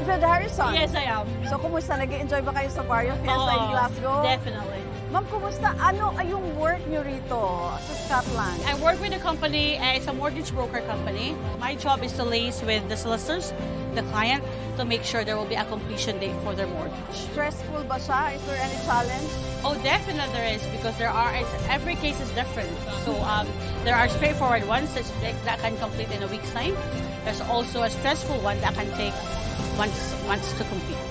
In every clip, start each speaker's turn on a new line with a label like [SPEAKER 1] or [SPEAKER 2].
[SPEAKER 1] Mildred Harrison.
[SPEAKER 2] Yes, I am.
[SPEAKER 1] So, kumusta? Nag-enjoy ba kayo sa Barrio Fiesta in Glasgow?
[SPEAKER 2] Definitely.
[SPEAKER 1] Ma'am, kumusta? Ano ay yung work nyo rito sa Scotland?
[SPEAKER 2] I work with a company, it's a mortgage broker company. My job is to liaise with the solicitors, the client, to make sure there will be a completion date for their mortgage.
[SPEAKER 1] Stressful ba siya? Is there any challenge?
[SPEAKER 2] Oh, definitely there is, because every case is different. So there are straightforward ones that can complete in a week's time. There's also a stressful one that can take months to complete.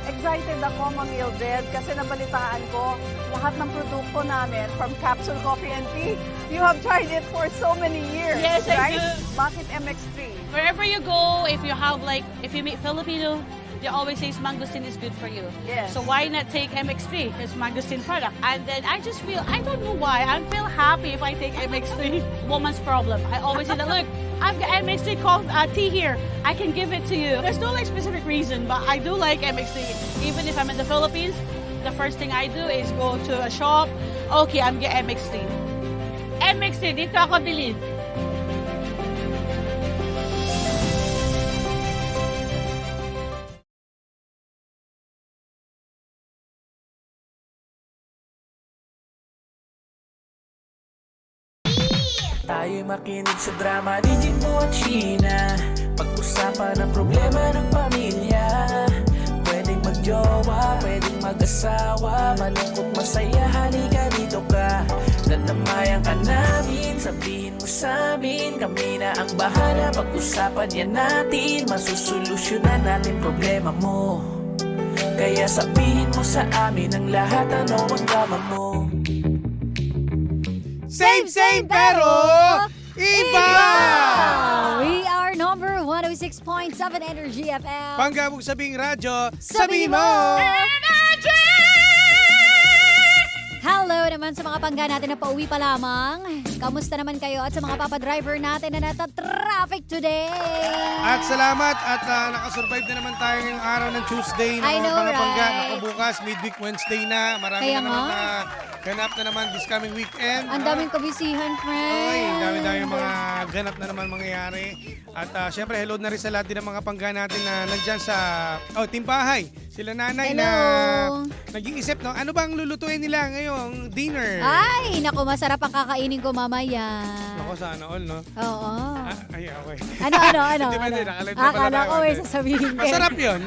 [SPEAKER 1] Excited ako, Ma'am Mildred, kasi nabalitaan ko lahat ng produkto namin from Capsule Coffee and Tea. You have tried it for so many years,
[SPEAKER 2] Yes, I
[SPEAKER 1] right?
[SPEAKER 2] do.
[SPEAKER 1] Bakit MX3?
[SPEAKER 2] Wherever you go, if you meet Filipino, they always say mangosteen is good for you.
[SPEAKER 1] Yes.
[SPEAKER 2] So why not take MX3? It's mangosteen product. And then I just feel, I don't know why, I feel happy if I take MX3. Woman's problem. I always say that, look, I've got MX3 tea here. I can give it to you. There's no like specific reason, but I do like MX3. Even if I'm in the Philippines, the first thing I do is go to a shop. Okay, I'm getting MX3. MX3, dito ako bilhin.
[SPEAKER 3] Tayo'y makinig sa drama ni Jimbo at Sheena. Pag-usapan ang problema ng pamilya. Pwedeng magjowa, pwedeng mag-asawa. Malungkot, masaya, halika dito ka. Dadamayan ka namin, sabihin mo sa amin. Kami na ang bahala, pag-usapan yan natin. Masusolusyonan natin problema mo. Kaya sabihin mo sa amin ang lahat, ano ang drama mo.
[SPEAKER 4] Same pero iba!
[SPEAKER 5] We are number 106.7 Energy FM.
[SPEAKER 4] Panggabog sabing radyo, sabihin mo!
[SPEAKER 5] Hello naman sa mga pangga natin na pauwi pa lamang. Kamusta naman kayo at sa mga papadriver natin na nata-traffic today?
[SPEAKER 4] At salamat at nakasurvive na naman tayo ngayong araw ng Tuesday ng
[SPEAKER 5] I
[SPEAKER 4] mga
[SPEAKER 5] know,
[SPEAKER 4] pangga.
[SPEAKER 5] right?
[SPEAKER 4] Naku, bukas, midweek Wednesday na. Marami
[SPEAKER 5] Kaya
[SPEAKER 4] na naman
[SPEAKER 5] nga.
[SPEAKER 4] na ganap na naman this coming weekend.
[SPEAKER 5] Ang daming kabisihan, friend.
[SPEAKER 4] Ay, dami-dami mga ganap na naman mangyayari. At syempre, hello na rin sa lahat din ng mga pangga natin na nandyan sa Timbahay. Sila nanay
[SPEAKER 5] Hello.
[SPEAKER 4] na nag-iisip, no? Ano bang lulutuin nila ngayong dinner?
[SPEAKER 5] Ay, naku, masarap ang kakainin ko mamaya.
[SPEAKER 4] Ako, sana all, no?
[SPEAKER 5] Oo.
[SPEAKER 4] Ay, okay.
[SPEAKER 5] Ano?
[SPEAKER 4] Hindi pwede, nakalive na pala
[SPEAKER 5] Akala
[SPEAKER 4] tayo.
[SPEAKER 5] ko may sasabihin ka.
[SPEAKER 4] Masarap yun.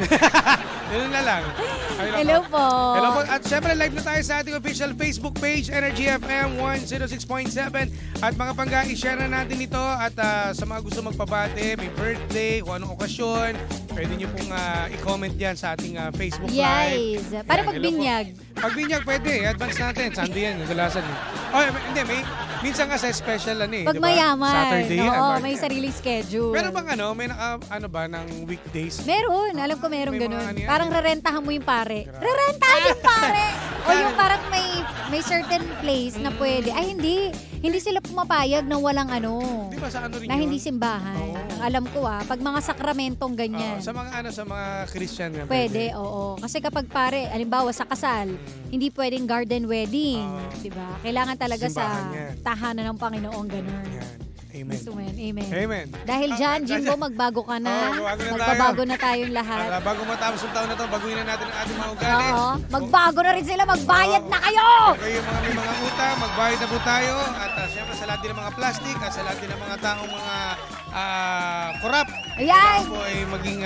[SPEAKER 4] Yun na lang. Ay, nako.
[SPEAKER 5] Hello po.
[SPEAKER 4] Hello po. At syempre, live na tayo sa ating official Facebook page, Energy FM 106.7. At mga pangga, i-share na natin ito. At sa mga gusto magpabate, may birthday, kung anong okasyon, pwede nyo pong i-comment yan sa ating Facebook Live.
[SPEAKER 5] Yes. Para
[SPEAKER 4] Yan,
[SPEAKER 5] pagbinyag.
[SPEAKER 4] hello po. Pagbinyag, pwede. Advance natin. Sunday yan. Nagalasan yun. Oh, hindi. Minsan kasi special
[SPEAKER 5] Pag
[SPEAKER 4] diba?
[SPEAKER 5] mayaman.
[SPEAKER 4] Saturday.
[SPEAKER 5] Oo,
[SPEAKER 4] Mark.
[SPEAKER 5] may sariling schedule.
[SPEAKER 4] Pero bang may ano ba, ng weekdays?
[SPEAKER 5] Meron. Alam ko meron
[SPEAKER 4] May mga
[SPEAKER 5] ganun.
[SPEAKER 4] ano yan,
[SPEAKER 5] Parang rerentahan mo yung pare. Rerentahan yung pare! O yung parang may certain place na pwede. Ay, hindi. Hindi sila pumapayag na walang
[SPEAKER 4] Di ba sa ano rin
[SPEAKER 5] na
[SPEAKER 4] yun?
[SPEAKER 5] hindi simbahan.
[SPEAKER 4] Oo.
[SPEAKER 5] Ang alam ko pag mga sakramentong ganyan.
[SPEAKER 4] Sa mga Christian nga
[SPEAKER 5] Pwede, oo. Kasi kapag pare, alimbawa sa kasal, hindi pwedeng garden wedding.
[SPEAKER 4] Oo.
[SPEAKER 5] Diba? Kailangan talaga
[SPEAKER 4] Simbahan
[SPEAKER 5] sa
[SPEAKER 4] yan.
[SPEAKER 5] tahanan ng Panginoon, ganun.
[SPEAKER 4] Yan. Amen.
[SPEAKER 5] Gusto mo yan? Amen.
[SPEAKER 4] Amen.
[SPEAKER 5] Dahil dyan, Jimbo, magbago ka na.
[SPEAKER 4] Oo, magbago na tayo.
[SPEAKER 5] Magbabago na tayong lahat.
[SPEAKER 4] Bago matapos yung taon na to, baguhin na natin ang ating mga ugali.
[SPEAKER 5] Oo. Magbago na rin sila. Magbayad
[SPEAKER 4] Oo.
[SPEAKER 5] na kayo!
[SPEAKER 4] Kayo may mga utang, magbayad na po tayo. At syempre sa lahat din ng mga plastic at sa lahat din ng mga taong mga korap.
[SPEAKER 5] Ayan!
[SPEAKER 4] Po ay maging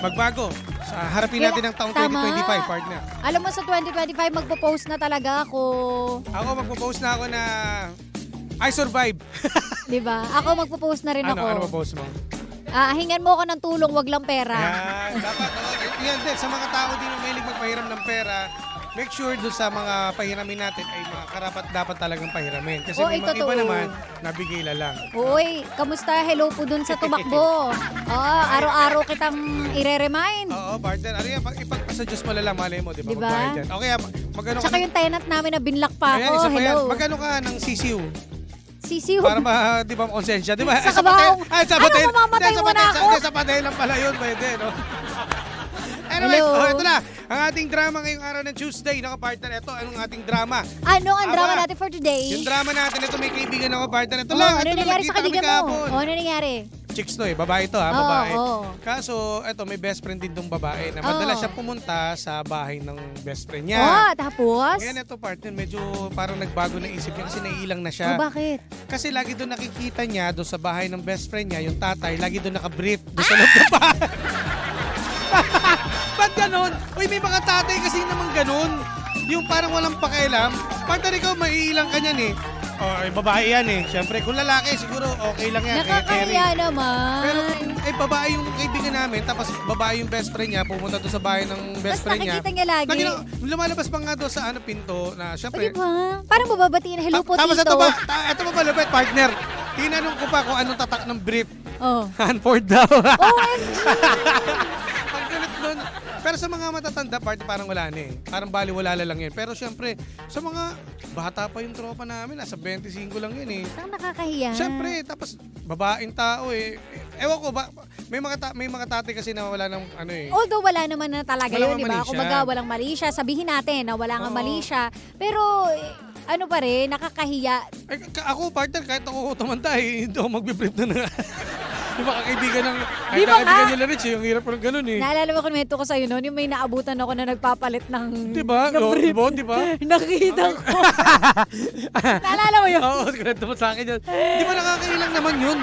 [SPEAKER 4] magbago. Harapin natin ang taong
[SPEAKER 5] Tama.
[SPEAKER 4] 2025, partner.
[SPEAKER 5] Alam mo, sa 2025, magpo-post na talaga ako.
[SPEAKER 4] Ako magpo-post na ako na I survive.
[SPEAKER 5] Diba? Ako magpo-post na rin ako.
[SPEAKER 4] Ano po-post mo?
[SPEAKER 5] Hingan mo ako ng tulong, wag lang pera.
[SPEAKER 4] Yan, dapat. Yan din, sa mga tao din na mahilig magpahiram ng pera, make sure doon sa mga pahiramin natin ay mga karapat dapat talagang pahiramin. Kasi may mga iba
[SPEAKER 5] totoo.
[SPEAKER 4] naman, nabigay lang.
[SPEAKER 5] Uy, kamusta? Hello po dun sa tumakbo. Araw-araw kitang ire-remind.
[SPEAKER 4] Oo, partner. Ano yan, ipagpasa Diyos mo lang, malay mo, di ba?
[SPEAKER 5] Diba?
[SPEAKER 4] Magbayad yan. Okay, magano ka
[SPEAKER 5] Tsaka yung tenant namin na binlock pa
[SPEAKER 4] Ayan,
[SPEAKER 5] ako.
[SPEAKER 4] isa pa yan.
[SPEAKER 5] Hello.
[SPEAKER 4] Magano ka ng sisiw?
[SPEAKER 5] Sisiw.
[SPEAKER 4] Para di ba, konsensya? Di ba?
[SPEAKER 5] Sa kabaong.
[SPEAKER 4] Sa
[SPEAKER 5] Ano,
[SPEAKER 4] patay.
[SPEAKER 5] mamamatay mo na ako?
[SPEAKER 4] Sa patay lang pala yun, pwede, no? Anyways,
[SPEAKER 5] Hello.
[SPEAKER 4] ito na. Ang ating drama ngayong araw ng Tuesday. Partner, ito, anong ating drama?
[SPEAKER 5] Ano ang drama
[SPEAKER 4] Aba,
[SPEAKER 5] natin for today?
[SPEAKER 4] Yung drama natin, ito may kaibigan ako, partner. Ito
[SPEAKER 5] Oh,
[SPEAKER 4] lang,
[SPEAKER 5] ano
[SPEAKER 4] ito lang,
[SPEAKER 5] nangyari sa
[SPEAKER 4] nagkita kami
[SPEAKER 5] kaibigan mo?
[SPEAKER 4] kahapon.
[SPEAKER 5] Ano nangyari?
[SPEAKER 4] chicks to eh. Babae to ha,
[SPEAKER 5] Oo,
[SPEAKER 4] babae.
[SPEAKER 5] oo.
[SPEAKER 4] Kaso, eto, may best friend din tong babae na madalas
[SPEAKER 5] Oo.
[SPEAKER 4] siya pumunta sa bahay ng best friend niya.
[SPEAKER 5] Oh, tapos?
[SPEAKER 4] Ngayon ito partner, medyo parang nagbago na isip niya kasi naiilang na siya.
[SPEAKER 5] Oh, bakit?
[SPEAKER 4] Kasi lagi doon nakikita niya doon sa bahay ng best friend niya, yung tatay, lagi doon nakabrief doon sa loob ng bahay. Ba't ganun? Uy, may mga tatay kasi naman ganun. Yung parang walang pakialam. Partner, ikaw, maiilang ka niyan eh. Oh, ay, babae yan eh. Siyempre, kung lalaki, siguro okay lang yan.
[SPEAKER 5] Nakakahiya naman.
[SPEAKER 4] Pero kung babae yung kaibigan namin, tapos babae yung best friend niya, pumunta doon sa bahay ng best
[SPEAKER 5] Tapos
[SPEAKER 4] friend niya.
[SPEAKER 5] nakikita niya lagi.
[SPEAKER 4] Lumalabas pa nga doon sa pinto na
[SPEAKER 5] O,
[SPEAKER 4] siyempre.
[SPEAKER 5] diba? Parang mababatiin na, hello po,
[SPEAKER 4] Tapos
[SPEAKER 5] tito.
[SPEAKER 4] ito pa malupit, partner. Tinanong ko pa kung anong tatak ng brief.
[SPEAKER 5] Oh.
[SPEAKER 4] Hanford daw.
[SPEAKER 5] OMG!
[SPEAKER 4] Ang galit nun. Pero sa mga matatanda, parang wala na eh. Parang baliwala lang yun. Pero siyempre, sa mga bata pa yung tropa namin, nasa 25 lang yun eh.
[SPEAKER 5] Ang nakakahiya.
[SPEAKER 4] Siyempre, tapos babaeng tao eh. Ewan ko ba, may mga tatay kasi na wala ng ano eh.
[SPEAKER 5] Although wala naman na talaga
[SPEAKER 4] Walang
[SPEAKER 5] yun, di
[SPEAKER 4] mali
[SPEAKER 5] ba?
[SPEAKER 4] siya.
[SPEAKER 5] Kumbaga, walang mali siya. Sabihin natin na wala nga
[SPEAKER 4] Oo.
[SPEAKER 5] mali siya. Pero, ano pa rin, nakakahiya.
[SPEAKER 4] Ako, partner, kahit ako tumanda eh, hindi ako magbe-brief na. Yung mga kaibigan ng,
[SPEAKER 5] Di ba
[SPEAKER 4] kaibigan
[SPEAKER 5] nga?
[SPEAKER 4] nila Rich, yung hirap parang ganun eh.
[SPEAKER 5] Naalala mo, kwento ko sa'yo noon, yung may naabutan ako na nagpapalit ng...
[SPEAKER 4] Di ba?
[SPEAKER 5] ng brief.
[SPEAKER 4] Di ba?
[SPEAKER 5] Nakita ko. Naalala mo yun?
[SPEAKER 4] Oo, kwento mo sa akin yun. Di ba nakakailang naman yun?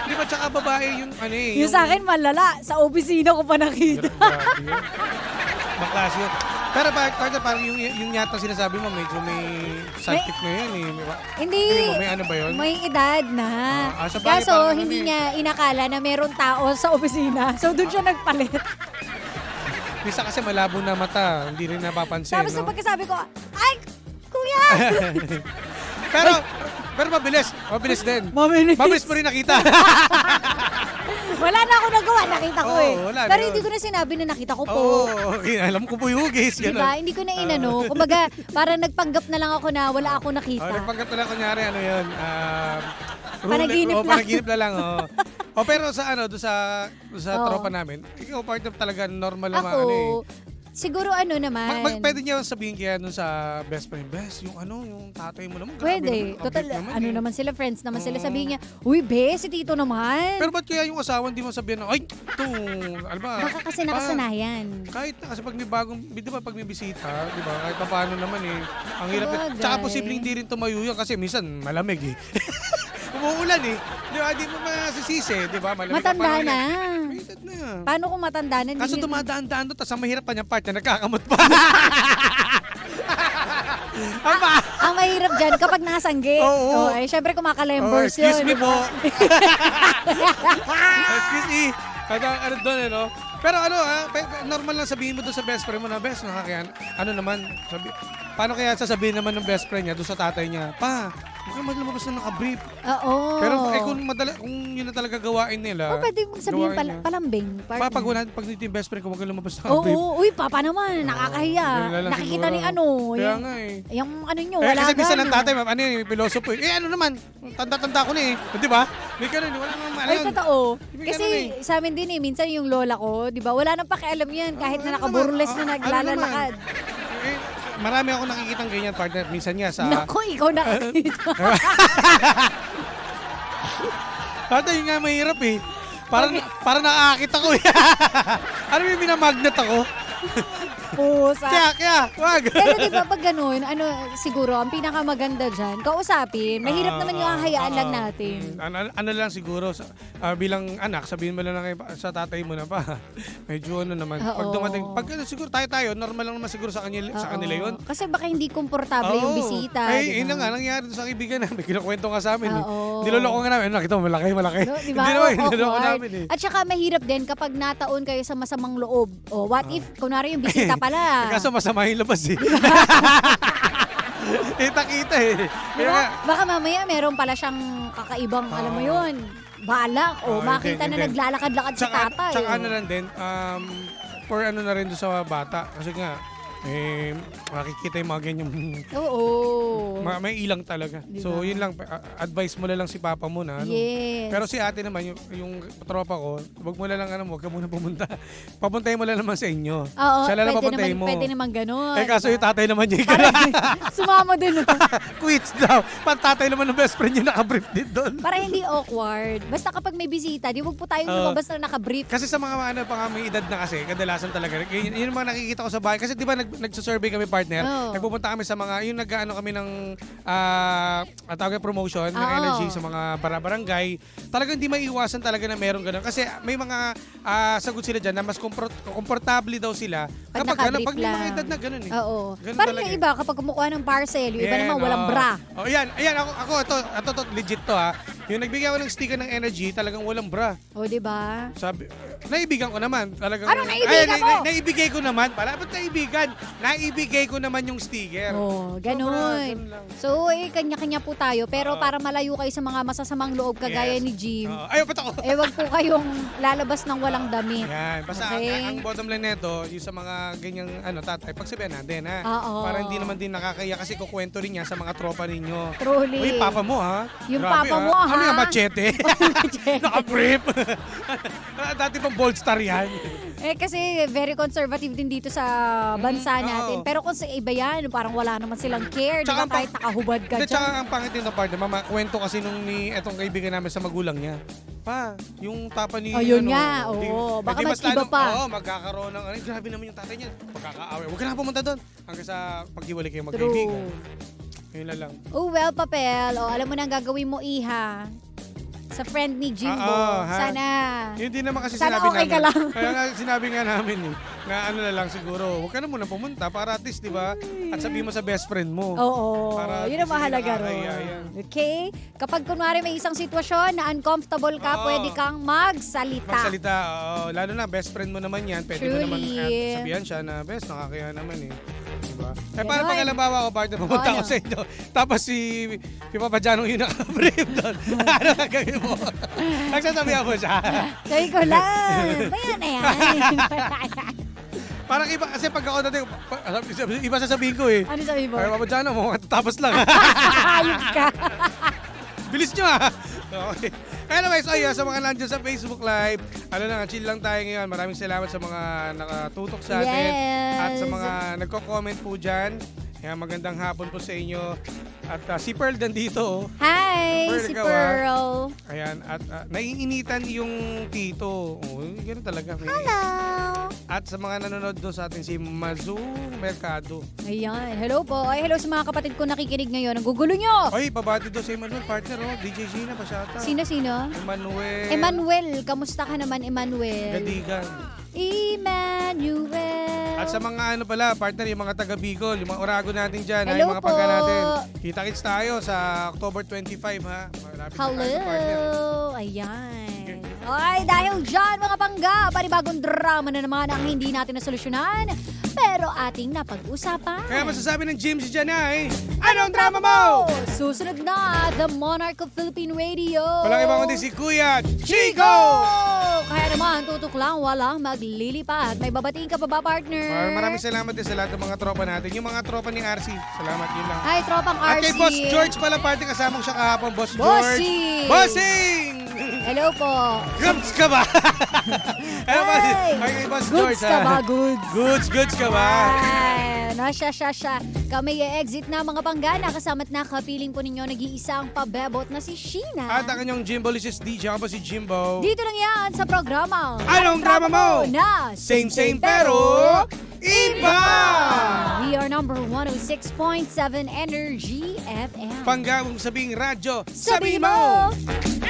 [SPEAKER 4] Di ba tsaka babae yung ano eh.
[SPEAKER 5] Yung sa akin, malala. Sa opisina ko pa nakita.
[SPEAKER 4] Grabe yun. Baklas yun. Pero parang yung yata sinasabi mo, medyo may saltik na yun eh.
[SPEAKER 5] Hindi.
[SPEAKER 4] May ano ba yun?
[SPEAKER 5] May edad na.
[SPEAKER 4] sa bagay,
[SPEAKER 5] Kaso,
[SPEAKER 4] parang ano
[SPEAKER 5] hindi
[SPEAKER 4] eh.
[SPEAKER 5] niya inakala na meron tao sa opisina. So, doon siya nagpalit.
[SPEAKER 4] Misa kasi malabo na mata, hindi rin napapansin.
[SPEAKER 5] Tapos,
[SPEAKER 4] no?
[SPEAKER 5] nung pagkasabi ko, ay, kuya!
[SPEAKER 4] pero mabilis. Mabilis din.
[SPEAKER 5] Mabilis.
[SPEAKER 4] Mabilis mo rin nakita.
[SPEAKER 5] Wala na ako nagawa, nakita ko
[SPEAKER 4] Oo,
[SPEAKER 5] eh.
[SPEAKER 4] wala na
[SPEAKER 5] Pero
[SPEAKER 4] yun.
[SPEAKER 5] hindi ko na sinabi na nakita ko po.
[SPEAKER 4] Oo, alam ko po yung hugis.
[SPEAKER 5] Diba? Hindi ko na inano. Kumbaga, parang nagpanggap na lang ako na wala ako nakita.
[SPEAKER 4] Nagpanggap na lang kunyari, ano yun?
[SPEAKER 5] Panaginip lang.
[SPEAKER 4] Panaginip na lang, pero sa doon sa
[SPEAKER 5] Oo.
[SPEAKER 4] tropa namin, ikaw part of talaga normal naman,
[SPEAKER 5] Ako,
[SPEAKER 4] ano eh.
[SPEAKER 5] siguro ano naman.
[SPEAKER 4] Pwede niya sabihin kaya dun sa best friend, best, yung tatay mo naman. grabe
[SPEAKER 5] Pwede.
[SPEAKER 4] naman,
[SPEAKER 5] Total,
[SPEAKER 4] update naman
[SPEAKER 5] ano
[SPEAKER 4] eh.
[SPEAKER 5] naman sila, friends naman sila.
[SPEAKER 4] Oo.
[SPEAKER 5] Sabihin niya, uy, be, si Tito naman.
[SPEAKER 4] Pero ba't kaya yung asawa hindi mo sabihin na, ay, ito, ano ba?
[SPEAKER 5] Baka kasi nakasanayan.
[SPEAKER 4] Kahit na, kasi pag may bagong, di ba pag may bisita, di ba, kahit pa paano naman eh, ang hirap.
[SPEAKER 5] Sabagay.
[SPEAKER 4] Tsaka posibleng hindi rin tumayo yan kasi minsan malamig eh. Umuulan eh. Di ba, di mo masisisi, di ba? Malamig ang
[SPEAKER 5] Matanda
[SPEAKER 4] panahon
[SPEAKER 5] na.
[SPEAKER 4] eh. May edad na.
[SPEAKER 5] Paano kung matanda na?
[SPEAKER 4] Kaso
[SPEAKER 5] Hindi-
[SPEAKER 4] dumadaan-daan doon, tapos ang mahirap pa niyang part na nagkakamot pa. Aba!
[SPEAKER 5] Ang mahirap dyan kapag nasangge.
[SPEAKER 4] Oo.
[SPEAKER 5] Ay, syempre kumakalembers
[SPEAKER 4] Oh, excuse
[SPEAKER 5] yun.
[SPEAKER 4] me po. Excuse me. Ano doon, ano? Pero ano normal lang sabihin mo doon sa best friend mo na, best, nakakayan. Ano naman, paano kaya sasabihin naman ng best friend niya doon sa tatay niya, pa, huwag kang lumabas na nakabrief.
[SPEAKER 5] Oo.
[SPEAKER 4] Pero kung yun na talaga gawain nila,
[SPEAKER 5] O pwede mong sabihin
[SPEAKER 4] gawain niya.
[SPEAKER 5] palambing. partner.
[SPEAKER 4] pag dito yung best friend ko, huwag kang lumabas na
[SPEAKER 5] Oo,
[SPEAKER 4] nakabrief.
[SPEAKER 5] uy, papa naman, nakakahiya.
[SPEAKER 4] Ganun na lang
[SPEAKER 5] Nakikita
[SPEAKER 4] siguro.
[SPEAKER 5] ni ano,
[SPEAKER 4] Kaya nga eh.
[SPEAKER 5] yung ano nyo, wala
[SPEAKER 4] Kasi minsan
[SPEAKER 5] gano.
[SPEAKER 4] ang tatay, ano yun, may pilosopo eh. Ano naman, tanda-tanda ko na eh. Di ba? May ganun, wala nang ano
[SPEAKER 5] Ay,
[SPEAKER 4] yun.
[SPEAKER 5] totoo.
[SPEAKER 4] Ibig
[SPEAKER 5] Kasi
[SPEAKER 4] ganun
[SPEAKER 5] sa amin din minsan yung lola ko, di ba, wala nang pakialam yan kahit na nakaburles na naglalalakad.
[SPEAKER 4] Eh, marami ako nakikitang ganyan, partner. Minsan nga sa...
[SPEAKER 5] Naku, ikaw nakakita.
[SPEAKER 4] Tatay, yun nga mahirap eh. Parang naaakit ako eh. Ano yung minamagnet ako?
[SPEAKER 5] Pusa.
[SPEAKER 4] Kaya, wag.
[SPEAKER 5] Pero di ba pag ganun, siguro, ang pinakamaganda dyan, kausapin, mahirap naman yung hahayaan lang natin.
[SPEAKER 4] Ano lang siguro, bilang anak, sabihin mo lang sa tatay mo na pa. Medyo ano naman. Pag
[SPEAKER 5] Oo.
[SPEAKER 4] dumating, siguro tayo, normal lang naman siguro sa kanila yun.
[SPEAKER 5] Kasi baka hindi komportable yung
[SPEAKER 4] Oo.
[SPEAKER 5] bisita.
[SPEAKER 4] Ay,
[SPEAKER 5] di
[SPEAKER 4] yun na
[SPEAKER 5] ba?
[SPEAKER 4] nga, nangyari doon sa kaibigan namin. Kinukwento nga sa amin.
[SPEAKER 5] Oo.
[SPEAKER 4] Niloloko nga namin. Nakita mo, malaki.
[SPEAKER 5] No, di ba?
[SPEAKER 4] Hindi naman,
[SPEAKER 5] Awkward.
[SPEAKER 4] niloloko namin eh.
[SPEAKER 5] At saka mahirap din kapag nataon kayo sa masamang loob. O, what if, kunwari yung bisita pala.
[SPEAKER 4] Kaso masama yung labas eh. Kita-kita eh.
[SPEAKER 5] Di
[SPEAKER 4] Kaya
[SPEAKER 5] ba?
[SPEAKER 4] nga,
[SPEAKER 5] Baka mamaya meron pala siyang kakaibang, alam mo yun, balak. O, makita
[SPEAKER 4] hindi,
[SPEAKER 5] na
[SPEAKER 4] hindi.
[SPEAKER 5] naglalakad-lakad si tatay.
[SPEAKER 4] Tsaka ano lang din, for ano na rin doon sa bata. Kasi nga, makikita yung mga ganyang
[SPEAKER 5] Oo.
[SPEAKER 4] may ilang talaga.
[SPEAKER 5] Diba?
[SPEAKER 4] So yun lang, advice mo na lang si papa mo na. Ano?
[SPEAKER 5] Yes.
[SPEAKER 4] Pero si ate naman, yung tropa ko, wag mo na lang, wag ka muna pumunta. Papuntahin mo lang naman sa inyo.
[SPEAKER 5] Oo,
[SPEAKER 4] Siya lang papuntahin mo.
[SPEAKER 5] pwede naman ganun.
[SPEAKER 4] Kaso yung tatay naman niya,
[SPEAKER 5] Sumama din.
[SPEAKER 4] quits daw. Tatay naman ng best friend niya nakabrief din doon.
[SPEAKER 5] Para hindi awkward. Basta kapag may bisita, di wag po tayong lumabas na nakabrief.
[SPEAKER 4] Kasi sa mga may edad na kasi, kadalasan talaga, yun yung mga nakikita ko sa bahay. Kasi di ba nagsusurvey kami partner,
[SPEAKER 5] Oo.
[SPEAKER 4] nagpupunta kami sa mga, yung nag-ano kami ng tawag promotion ng
[SPEAKER 5] Oo.
[SPEAKER 4] energy sa mga barangay. Talagang hindi maiiwasan talaga na meron ganun. Kasi may mga sagot sila dyan na mas komportable daw sila
[SPEAKER 5] Pag
[SPEAKER 4] kapag
[SPEAKER 5] nakabrief
[SPEAKER 4] pag may mga
[SPEAKER 5] lang.
[SPEAKER 4] edad na ganun eh.
[SPEAKER 5] Oo.
[SPEAKER 4] Ganun
[SPEAKER 5] Parang
[SPEAKER 4] talaga
[SPEAKER 5] yung
[SPEAKER 4] eh.
[SPEAKER 5] iba, kapag kumukuha ng parcel, yung iba
[SPEAKER 4] Yan,
[SPEAKER 5] naman walang
[SPEAKER 4] oo.
[SPEAKER 5] bra.
[SPEAKER 4] Oh, ayan, ako ito legit to ha. Yung nagbigay ako ng sticker ng energy, talagang walang bra.
[SPEAKER 5] O, di ba?
[SPEAKER 4] Sabi, naibigan ko naman. Talagang,
[SPEAKER 5] Ano naibigan mo?
[SPEAKER 4] Naibigay ko naman. Ba't naibigan? Naibigay ko naman yung sticker.
[SPEAKER 5] Oh,
[SPEAKER 4] Sobra,
[SPEAKER 5] ganun.
[SPEAKER 4] ganun lang.
[SPEAKER 5] So, kanya-kanya po tayo. Pero
[SPEAKER 4] Oo.
[SPEAKER 5] para malayo kayo sa mga masasamang loob kagaya
[SPEAKER 4] Yes.
[SPEAKER 5] ni Jim,
[SPEAKER 4] Ayaw, ba't ako?
[SPEAKER 5] wag po kayong lalabas ng walang damit.
[SPEAKER 4] Yan. Basta
[SPEAKER 5] Okay.
[SPEAKER 4] ang bottom line nito, yung sa mga ganyang tatay, pagsabihan natin ha.
[SPEAKER 5] Oo.
[SPEAKER 4] Para hindi naman din nakakaya kasi kukwento rin niya sa mga tropa ninyo.
[SPEAKER 5] Truly.
[SPEAKER 4] Uy, papa mo ha?
[SPEAKER 5] Yung
[SPEAKER 4] Grabe,
[SPEAKER 5] papa mo, ha?
[SPEAKER 4] Ano yung machete? Naka-brief. Dati pang bold star yan.
[SPEAKER 5] Kasi very conservative din dito sa bansa natin.
[SPEAKER 4] oo.
[SPEAKER 5] Pero kung sa iba yan, parang wala naman silang care. Di ba
[SPEAKER 4] Tsaka ang
[SPEAKER 5] kahit nakahubad ka
[SPEAKER 4] Hindi,
[SPEAKER 5] dyan?
[SPEAKER 4] tsaka ang pangit nito partner, mama, kwento kasi nung ni etong kaibigan namin sa magulang niya. Pa, yung tapa ni
[SPEAKER 5] Yun nga, oo. Baka mas iba pa.
[SPEAKER 4] Oo, magkakaroon ng grabe naman yung tatay niya. Magkakaaway. Huwag ka na pumunta doon hanggang sa paghiwalay kayo magkaibigan. Yun na lang.
[SPEAKER 5] Oh well, papel. Alam mo na ang gagawin mo, iha. Sa friend ni Jimbo.
[SPEAKER 4] Oo, ha?
[SPEAKER 5] Sana.
[SPEAKER 4] Yun din naman kasi
[SPEAKER 5] Sana
[SPEAKER 4] sinabi
[SPEAKER 5] okay
[SPEAKER 4] namin.
[SPEAKER 5] ka lang.
[SPEAKER 4] Kaya nga sinabi nga namin nga ano na lang siguro, huwag ka na muna pumunta para at least, di ba? At sabihin mo sa best friend mo.
[SPEAKER 5] Oo.
[SPEAKER 4] Para
[SPEAKER 5] Yun ang
[SPEAKER 4] hindi
[SPEAKER 5] mahalaga
[SPEAKER 4] nakakaya
[SPEAKER 5] ron.
[SPEAKER 4] yan.
[SPEAKER 5] Okay? Kapag kunwari may isang sitwasyon na uncomfortable ka,
[SPEAKER 4] Oo.
[SPEAKER 5] pwede kang magsalita.
[SPEAKER 4] Magsalita, oo. Lalo na best friend mo naman yan. Pwede mo naman
[SPEAKER 5] Truly.
[SPEAKER 4] sabihan siya na best, nakakaya naman eh. Diba? Eh,
[SPEAKER 5] Ganon.
[SPEAKER 4] para pag alambawa ko, partner, pumunta ako
[SPEAKER 5] Ano?
[SPEAKER 4] sa inyo. Tapos si Papa Janong yung naka-brief doon. Ano gagawin mo? Nagsasabihan mo siya.
[SPEAKER 5] Sabi ko lang. Bayan na yan.
[SPEAKER 4] Parang iba, kasi pag ako dati, iba sasabihin ko eh.
[SPEAKER 5] Ano sabi mo?
[SPEAKER 4] Ay, Papa Janong, tapos lang.
[SPEAKER 5] Hayop ka.
[SPEAKER 4] Bilis nyo ah! Okay. Anyways, sa mga nandiyan sa Facebook Live, chill lang tayo ngayon. Maraming salamat sa mga nakatutok sa atin.
[SPEAKER 5] Yes.
[SPEAKER 4] At sa mga nagko-comment po dyan. Kaya magandang hapon po sa inyo. At si Pearl nandito.
[SPEAKER 5] Hi,
[SPEAKER 4] Pearl,
[SPEAKER 5] si
[SPEAKER 4] ikaw,
[SPEAKER 5] Pearl.
[SPEAKER 4] Ayan. At naiinitan yung tito. Oh, ganun talaga.
[SPEAKER 5] Hello.
[SPEAKER 4] At sa mga nanonood doon sa atin, si Mazu Mercado.
[SPEAKER 5] Ayan. Hello po. Ay, hello sa mga kapatid ko nakikinig ngayon. Ang gugulo nyo.
[SPEAKER 4] Oy, pabati doon si Emmanuel, partner. DJ Gina, pasyata.
[SPEAKER 5] Sino?
[SPEAKER 4] Emmanuel.
[SPEAKER 5] Emmanuel. Kamusta ka naman, Emmanuel?
[SPEAKER 4] Gadigan.
[SPEAKER 5] Emmanuel.
[SPEAKER 4] At sa mga partner, yung mga taga Bicol, yung mga orago natin dyan,
[SPEAKER 5] Hello
[SPEAKER 4] yung mga
[SPEAKER 5] po.
[SPEAKER 4] pagka natin. Kita-kits tayo sa October 25, ha? Malapit na
[SPEAKER 5] Hello.
[SPEAKER 4] tayo sa partner.
[SPEAKER 5] Ayan. Ay, dahil dyan mga pangga, panibagong drama na naman ang hindi natin nasolusyonan, pero ating napag-usapan.
[SPEAKER 4] Kaya masasabi ng Jim si Jan ay, anong drama mo?
[SPEAKER 5] Susunod na, The Monarch of Philippine Radio.
[SPEAKER 4] Walang iba kundi si Kuya Chico!
[SPEAKER 5] Kaya naman, tutok lang, walang maglilipat. May babatiin ka pa ba, partner?
[SPEAKER 4] Maraming salamat din sa lahat ng mga tropa natin. Yung mga tropa ni RC, salamat yun lang.
[SPEAKER 5] Hi, tropang
[SPEAKER 4] At
[SPEAKER 5] RC.
[SPEAKER 4] kay Boss George pala, party kasama ko siya kahapon, Boss George.
[SPEAKER 5] Bossing!
[SPEAKER 4] Bossing!
[SPEAKER 5] Hello po.
[SPEAKER 4] Goods ka ba?
[SPEAKER 5] Hey!
[SPEAKER 4] Ay, kay Boss
[SPEAKER 5] Goods
[SPEAKER 4] George,
[SPEAKER 5] ka
[SPEAKER 4] ha?
[SPEAKER 5] ba, goods?
[SPEAKER 4] Goods ka ba?
[SPEAKER 5] Ay, siya. Kami i-exit na mga panggana. Kasama't nakapiling po ninyo nag-iisang pabebot na si Sheena.
[SPEAKER 4] At ang kanyang Jimbo Lisis DJ, ako po si Jimbo.
[SPEAKER 5] Dito lang yan sa programa.
[SPEAKER 4] Anong drama mo?
[SPEAKER 5] Na
[SPEAKER 4] Same pero iba!
[SPEAKER 5] We are number 106.7 Energy FM.
[SPEAKER 4] Panggawang sabing radyo,
[SPEAKER 5] Sabihin
[SPEAKER 4] sabihin mo!
[SPEAKER 5] mo!